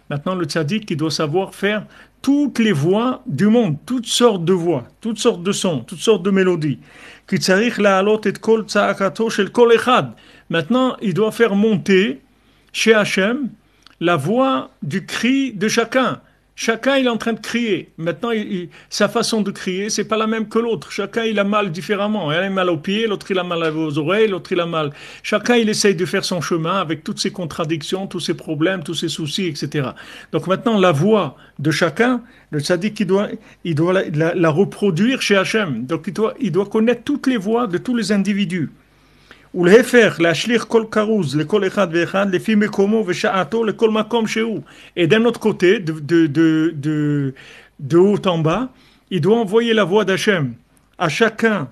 Maintenant, le tzaddik, il doit savoir faire toutes les voix du monde, toutes sortes de voix, toutes sortes de sons, toutes sortes de mélodies. Ki tzarich la'alot et kol tza'akato shel kol echad. Maintenant, il doit faire monter chez Hachem la voix du cri de chacun. Chacun il est en train de crier. Maintenant, sa façon de crier, c'est pas la même que l'autre. Chacun il a mal différemment. Un a mal aux pieds, l'autre il a mal aux oreilles, l'autre il a mal. Chacun il essaye de faire son chemin avec toutes ses contradictions, tous ses problèmes, tous ses soucis, etc. Donc maintenant, la voix de chacun, le tzaddik il doit la reproduire chez Hachem. Donc il doit connaître toutes les voix de tous les individus. ולהפך, להשליך כל כרוז לכל אחד ואחד לפי מקומו ושעתו לכל מקום שהוא. Et d'un autre côté, de haut en bas, il doit envoyer la voix d'Hachem à chacun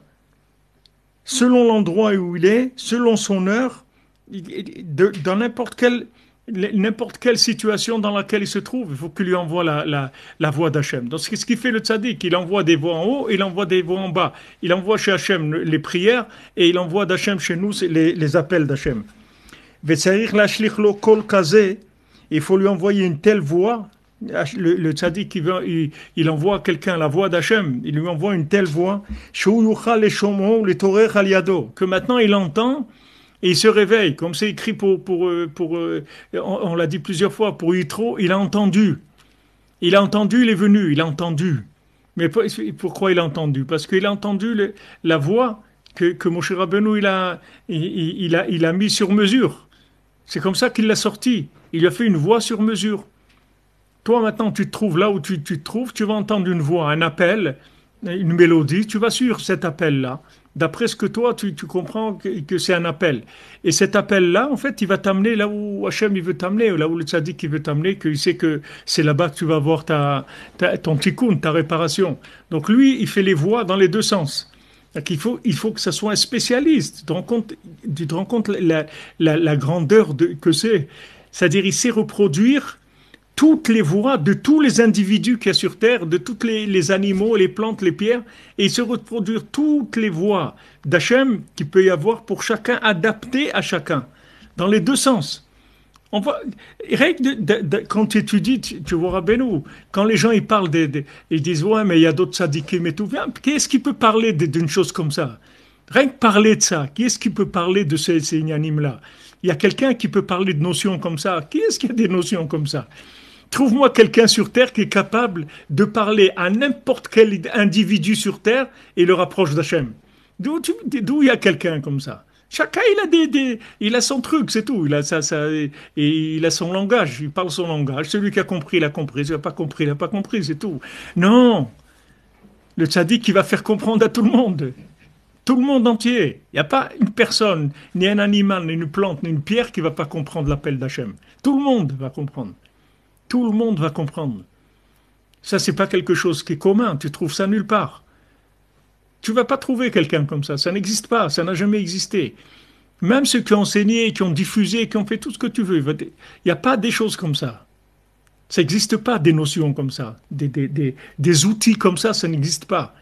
selon l'endroit où il est, selon son heure, dans n'importe quelle situation dans laquelle il se trouve, il faut qu'il lui envoie la voix d'Hachem. Donc, c'est ce qui fait le tzaddik. Il envoie des voix en haut, il envoie des voix en bas. Il envoie chez Hachem les prières et il envoie d'Hachem chez nous les appels d'Hachem. Il faut lui envoyer une telle voix. Le tzaddik, il envoie quelqu'un la voix d'Hachem. Il lui envoie une telle voix que maintenant il entend. Et il se réveille, comme c'est écrit on l'a dit plusieurs fois, pour Yitro, il a entendu. Il a entendu, il est venu, il a entendu. Mais pourquoi il a entendu? Parce qu'il a entendu la voix que Moshe Rabbeinu il a mis sur mesure. C'est comme ça qu'il l'a sorti. Il a fait une voix sur mesure. Toi maintenant, tu te trouves là où tu te trouves, tu vas entendre une voix, un appel, une mélodie, tu vas suivre cet appel-là. D'après ce que toi, tu comprends que c'est un appel. Et cet appel-là, en fait, il va t'amener là où Hachem il veut t'amener, là où le tzaddik il veut t'amener, qu'il sait que c'est là-bas que tu vas avoir ton tikkun, ta réparation. Donc lui, il fait les voies dans les deux sens. Donc il faut que ça soit un spécialiste. Tu te rends compte la grandeur que c'est. C'est-à-dire, il sait reproduire toutes les voix de tous les individus qu'il y a sur Terre, de tous les animaux, les plantes, les pierres, et se reproduire toutes les voix d'Hachem qu'il peut y avoir pour chacun, adaptées à chacun, dans les deux sens. Quand tu étudies, tu vois Rabbeinu, quand les gens ils parlent, ils disent « Ouais, mais il y a d'autres tzadikim et tout. » Qui est-ce qui peut parler d'une chose comme ça? Rien que parler de ça, qui est-ce qui peut parler de ces inanimes-là? Il y a quelqu'un qui peut parler de notions comme ça. Qui est-ce qui a des notions comme ça? Trouve-moi quelqu'un sur Terre qui est capable de parler à n'importe quel individu sur Terre et le rapproche d'Hachem. D'où il y a quelqu'un comme ça? Chacun, il a son truc, c'est tout. Et il a son langage, il parle son langage. Celui qui a compris, il a compris. Celui qui n'a pas compris, il n'a pas compris, c'est tout. Non! Le tzaddik qui va faire comprendre à tout le monde. Tout le monde entier. Il n'y a pas une personne, ni un animal, ni une plante, ni une pierre qui ne va pas comprendre l'appel d'Hachem. Tout le monde va comprendre. Tout le monde va comprendre. Ça, c'est pas quelque chose qui est commun. Tu trouves ça nulle part. Tu vas pas trouver quelqu'un comme ça. Ça n'existe pas. Ça n'a jamais existé. Même ceux qui ont enseigné, qui ont diffusé, qui ont fait tout ce que tu veux. Il n'y a pas des choses comme ça. Ça n'existe pas des notions comme ça. Des outils comme ça n'existe pas.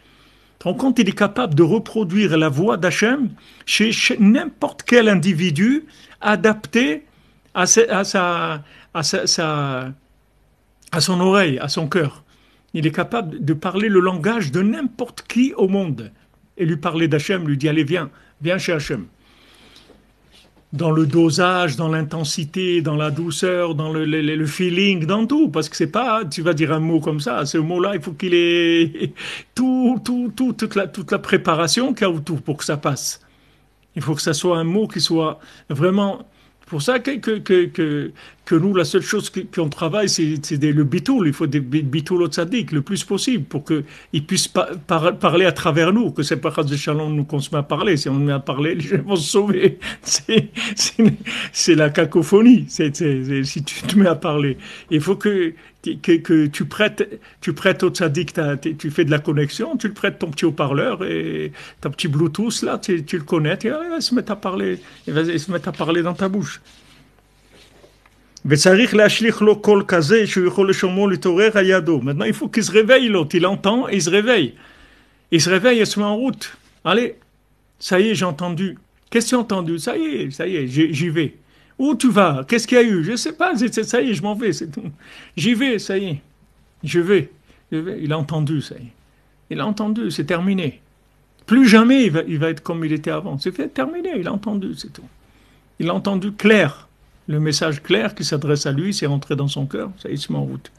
Tu te rends compte, il est capable de reproduire la voix d'Hachem chez n'importe quel individu adapté à son oreille, à son cœur. Il est capable de parler le langage de n'importe qui au monde et lui parler d'Hachem, lui dire allez viens chez Hachem. Dans le dosage, dans l'intensité, dans la douceur, dans le feeling, dans tout, parce que c'est pas, tu vas dire un mot comme ça, ce mot-là, il faut qu'il ait toute la préparation qu'il y a autour pour que ça passe. Il faut que ça soit un mot qui soit vraiment. C'est pour ça que nous, la seule chose qu'on travaille, c'est le bitoul. Il faut des bitoul au tzaddik le plus possible pour qu'ils puissent parler à travers nous, que c'est pas de shalom nous qu'on se met à parler. Si on se met à parler, les gens vont se sauver. C'est la cacophonie. Si tu te mets à parler. Il faut que tu prêtes au tzaddik, tu fais de la connexion, tu le prêtes ton petit haut-parleur et ton petit Bluetooth là, tu le connais, et il va se mettre à parler, dans ta bouche. Maintenant, il faut qu'il se réveille l'autre, il entend et il se réveille. Il se réveille et se met en route. Allez, ça y est, j'ai entendu. Qu'est-ce que tu as entendu? Ça y est, j'y vais. Où tu vas? Qu'est-ce qu'il y a eu? Je ne sais pas, ça y est, je m'en vais, c'est tout. J'y vais, ça y est. Je vais. Je vais. Il a entendu, ça y est. Il a entendu, c'est terminé. Plus jamais il va être comme il était avant. C'est fait, terminé, il a entendu, c'est tout. Il a entendu clair. Le message clair qui s'adresse à lui, c'est rentré dans son cœur, ça y est, il se met en route.